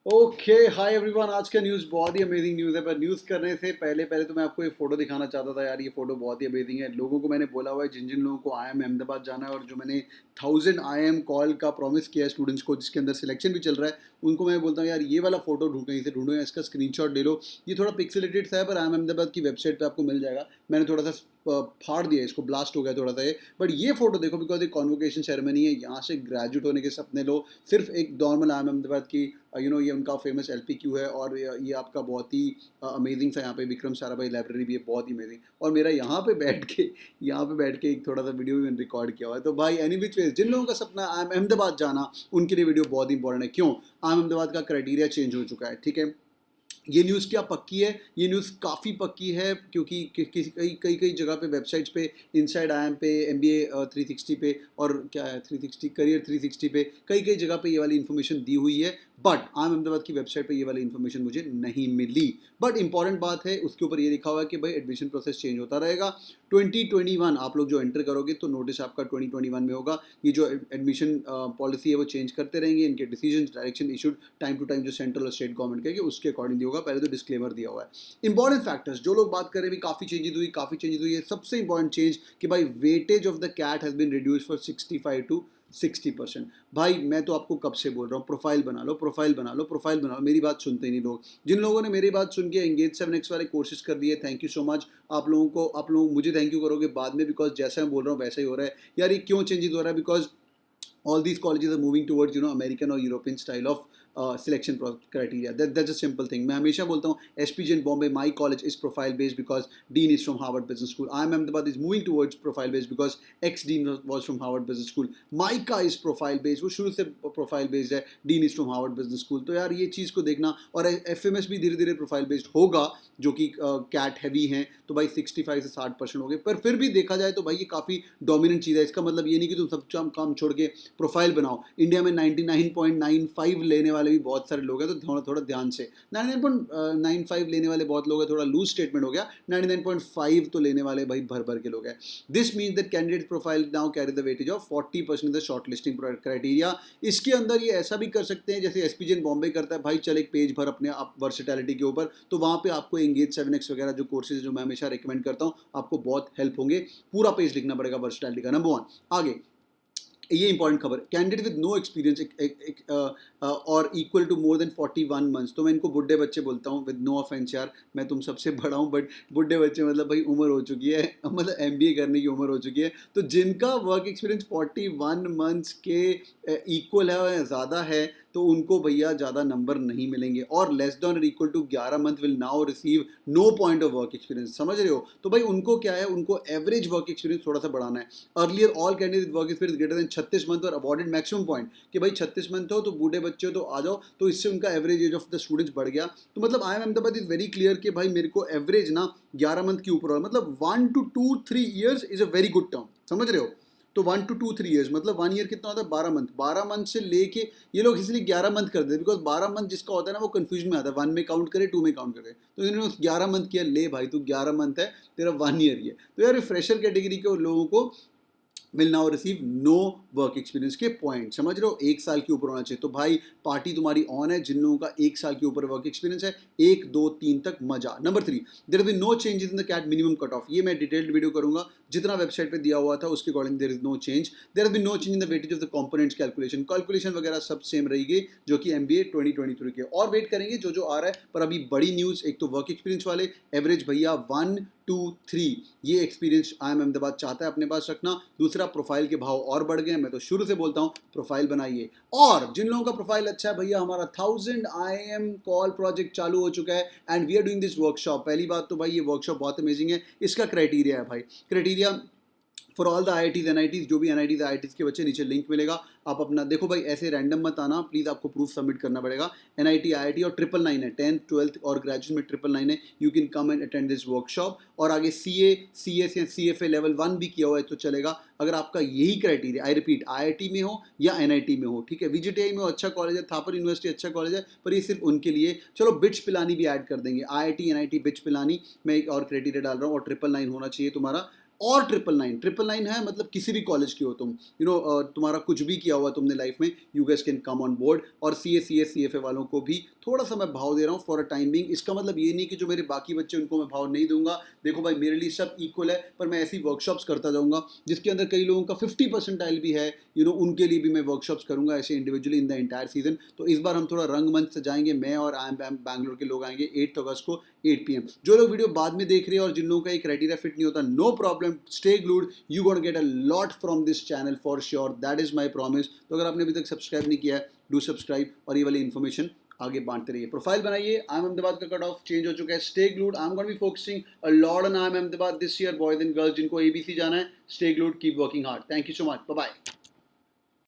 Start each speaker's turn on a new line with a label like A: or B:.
A: Okay, hi everyone. आज का news बहुत ही अमेजिंग न्यूज़ है, पर न्यूज़ करने से पहले पहले तो मैं आपको ये फोटो दिखाना चाहता था। यार ये फोटो बहुत ही अमेजिंग है। लोगों को मैंने बोला हुआ है, जिन जिन लोगों को IIM अहमदाबाद जाना है और जो मैंने 1000 IIM कॉल का प्रॉमिस किया है स्टूडेंट्स को, जिसके अंदर सिलेक्शन भी चल रहा है, उनको मैं बोलता हूँ यार ये वाला फोटो ढूंढ कहीं से ढूंढो या इसका स्क्रीनशॉट ले लो। ये थोड़ा पिक्सेलेटेड सा है, पर IIM अहमदाबाद की वेबसाइट पर आपको मिल जाएगा। मैंने थोड़ा सा फाड़ दिया, इसको ब्लास्ट हो गया थोड़ा सा ये। बट ये फोटो देखो, बिकॉज एक कॉन्वोकेशन सेरेमनी है, यहाँ से ग्रेजुएट होने के सपने लो। सिर्फ एक नॉर्मल IIM अहमदाबाद की ये उनका फेमस LPQ है, और ये आपका बहुत ही अमेजिंग सा यहाँ पे विक्रम साराभाई लाइब्रेरी भी है, बहुत ही अमेजिंग। और मेरा यहाँ पे बैठ के एक थोड़ा सा वीडियो भी मैंने रिकॉर्ड किया हुआ है। तो भाई एनी विच वेज, जिन लोगों का सपना IIM अहमदाबाद जाना, उनके लिए वीडियो बहुत इंपॉर्टेंट है। क्यों? IIM अहमदाबाद का क्राइटेरिया चेंज हो चुका है, ठीक है। ये न्यूज़ क्या पक्की है? ये न्यूज़ काफ़ी पक्की है, क्योंकि कई कई कई जगह पे वेबसाइट्स पे, इनसाइड IIM पे, MBA 360 पे, और क्या है 360 करियर 360 पे, कई कई जगह पे ये वाली इन्फॉर्मेशन दी हुई है। बट IIM अहमदाबाद की वेबसाइट पे ये वाली इन्फॉर्मेशन मुझे नहीं मिली। बट इंपॉर्टेंट बात है, उसके ऊपर ये लिखा हुआ है कि भाई एडमिशन प्रोसेस चेंज होता रहेगा। 2021 आप लोग जो एंटर करोगे तो नोटिस आपका 2021 में होगा। ये जो एडमिशन पॉलिसी है वो चेंज करते रहेंगे। इनके decision direction issued time to time जो सेंट्रल और स्टेट गवर्नमेंट के उसके अकॉर्डिंग होगा। पहले तो डिस्क्लेमर दिया हुआ है। इंपॉर्टेंट फैक्टर्स जो लोग बात कर रहे हैं, काफ़ी चेंजेस हुई है। सबसे इंपॉर्टेंट चेंज कि भाई weightage of the CAT has been reduce for 65 to 60%। भाई मैं तो आपको कब से बोल रहा हूँ, प्रोफाइल बना लो, प्रोफाइल बना लो, प्रोफाइल बना लो। मेरी बात सुनते ही नहीं लोग। जिन लोगों ने मेरी बात सुन के एंगेज 7x वाले कोर्सेज कर दिए, थैंक यू सो मच। आप लोग मुझे थैंक यू करोगे बाद में, बिकॉज जैसा मैं बोल रहा हूँ वैसा ही हो रहा है। यार ये क्यों चेंजेस हो रहा है? Because all these colleges are moving towards American or European style of selection criteria. That's a simple thing. मैं हमेशा बोलता हूँ SPG in Bombay, my college is profile based because dean is from Harvard Business School. IIM Ahmedabad is moving towards profile based because ex dean was from Harvard Business School. MICA is profile based, वो शुरू से profile based है, dean is from Harvard Business School. तो यार ये चीज़ को देखना। और FMS भी धीरे धीरे प्रोफाइल बेस्ड होगा, जो कि कैट हैवी हैं, तो भाई 65 से 60% हो गए। पर फिर भी देखा जाए तो भाई ये काफ़ी डोमिनेंट चीज़ है। इसका मतलब ये नहीं कि तुम सब काम छोड़ के प्रोफाइल बनाओ। इंडिया में 99.95 लेने वाले भी बहुत सारे लोग हैं, तो थोड़ा थोड़ा ध्यान से। 99.95 लेने वाले बहुत लोग हैं, थोड़ा लूज स्टेटमेंट हो गया। 99.5 तो लेने वाले भाई भर भर के लोग हैं। This means that candidate profile now carry the weightage of 40% the short listing criteria. इसके अंदर ये ऐसा भी कर सकते हैं जैसे SPG बॉम्बे करता है, भाई चल एक पेज भर अपने आप वर्सेटैलिटी के ऊपर, तो वहाँ पे आपको एंगेज 7x वगैरह जो कोर्सेज जो मैं हमेशा रिकमेंड करता हूँ, आपको बहुत हेल्प होंगे। पूरा पेज लिखना पड़ेगा वर्सेटैलिटी का। नंबर 1। आगे ये इंपॉर्टेंट खबर, कैंडिडेट विद नो एक्सपीरियंस और equal to more than 41 months. तो मैं इनको बुढ़े बच्चे बोलता हूँ, विद नो ऑफेंस यार, मैं तुम सबसे बड़ा हूँ, बट बुढ़े बच्चे मतलब भाई उम्र हो चुकी है, मतलब MBA करने की उम्र हो चुकी है। तो जिनका वर्क एक्सपीरियंस 41 मंथ्स के इक्वल है या ज़्यादा है, तो उनको भैया ज़्यादा नंबर नहीं मिलेंगे। और लेस देन और equal to 11 month will now receive no point of work experience. समझ रहे हो? तो भाई उनको क्या है, उनको एवरेज वर्क एक्सपीरियंस थोड़ा सा बढ़ाना है। Earlier all candidate work experience greater than 36 month और अवॉर्डेड मैक्सिमम पॉइंट, कि भाई 36 मंथ हो तो बूढ़े बच्चे हो तो आ जाओ, तो इससे उनका average age of the students बढ़ गया। तो मतलब IIM Ahmedabad is very clear कि भाई मेरे को एवरेज ना 11 मंथ के ऊपर हो, मतलब 1 to 2-3 years is a very good term. समझ रहे हो? तो 1 to 2-3 ईयर्स, मतलब 1 ईयर कितना होता है? 12 मंथ। 12 मंथ से लेके ये लोग इसलिए 11 मंथ कर देते, बिकॉज 12 मंथ जिसका होता है ना वो कंफ्यूजन में आता है, 1 में काउंट करे 2 में काउंट करे, तो इन्होंने 11 मंथ किया। ले भाई तू 11 मंथ है, तेरा 1 ईयर ही है। तो यार फ्रेशर कैटेगरी के लोगों को will now receive no work experience के पॉइंट। समझ रहे हो? 1 साल के ऊपर होना चाहिए। तो भाई पार्टी तुम्हारी ऑन है जिन लोगों का 1 साल के ऊपर वर्क एक्सपीरियंस है। 1 2 3 तक मजा। Number 3, there is no changes in the CAT minimum cut off. ये मैं डिटेल्ड वीडियो करूंगा, जितना वेबसाइट पे दिया हुआ था उसके according there is no change. There is no change in the weightage of the components calculation वगैरह सब सेम रहेगी, जो कि MBA 2023 के। और वेट करेंगे जो जो आ रहा है। पर अभी बड़ी न्यूज़, एक तो वर्क एक्सपीरियंस वाले एवरेज भैया 1 2 3 ये एक्सपीरियंस IIM अहमदाबाद चाहता है अपने पास रखना। दूसरा, प्रोफाइल के भाव और बढ़ गए। मैं तो शुरू से बोलता हूँ प्रोफाइल बनाइए। और जिन लोगों का प्रोफाइल अच्छा है भैया, हमारा 1000 IIM कॉल प्रोजेक्ट चालू हो चुका है and we are doing this workshop. पहली बात तो भाई ये वर्कशॉप बहुत अमेजिंग है। इसका क्राइटेरिया है भाई, criteria for all the IITs NITs, जो भी NITs IITs के बच्चे, नीचे लिंक मिलेगा। आप अपना देखो भाई, ऐसे रैंडम मत आना प्लीज़, आपको प्रूफ सबमिट करना पड़ेगा। NIT IIT और 999 है, 10th 12th और ग्रेजुएशन में 999 है। You can come and attend this workshop. और आगे CA CS या CFA लेवल 1 भी किया हुआ है तो चलेगा, अगर आपका यही क्राइटेरिया, आई रिपीट, IIT में हो या NIT में हो, ठीक है। VJTI में अच्छा कॉलेज है, थापर यूनिवर्सिटी अच्छा कॉलेज है, पर ये सिर्फ उनके लिए। चलो बिट्स पिलानी भी ऐड कर देंगे, IIT NIT बिट्स पिलानी मैं एक और क्राइटेरिया डाल रहा हूँ। और 999 होना चाहिए तुम्हारा और 999 है, मतलब किसी भी कॉलेज की हो तुम, तुम्हारा कुछ भी किया हुआ तुमने लाइफ में, you gas can come on board. और CFA वालों को भी थोड़ा सा मैं भाव दे रहा हूँ फॉर अ टाइम बिंग। इसका मतलब ये नहीं कि जो मेरे बाकी बच्चे उनको मैं भाव नहीं दूंगा। देखो भाई, मेरे लिए सब इक्वल है, पर मैं ऐसी वर्कशॉप्स करता जाऊंगा जिसके अंदर कई लोगों का 50% भी है, उनके लिए भी मैं वर्कशॉप्स करूंगा ऐसे individually in the entire season. तो इस बार हम थोड़ा रंगमंच से जाएंगे, मैं और आई एम बैंगलोर के लोग आएंगे 8 अगस्त को 8 PM। जो लोग वीडियो बाद में देख रहे हैं और जिन लोगों का एक क्राइटेरिया फिट नहीं होता, no problem, stay glued, you gonna get a lot from this channel for sure, that is my promise. तो अगर आपने अभी तक सब्सक्राइब नहीं किया है, डू सब्सक्राइब और ये वाली इन्फॉर्मेशन आगे बांटते रहिए। प्रोफाइल बनाइए। आई एम अहमदाबाद का कट ऑफ चेंज हो चुका है, stay glued. I am gonna be focusing a lot on I am Ahmedabad this year, boys and girls जिनको ABC जाना है, stay glued, keep working hard. Thank you so much, bye bye.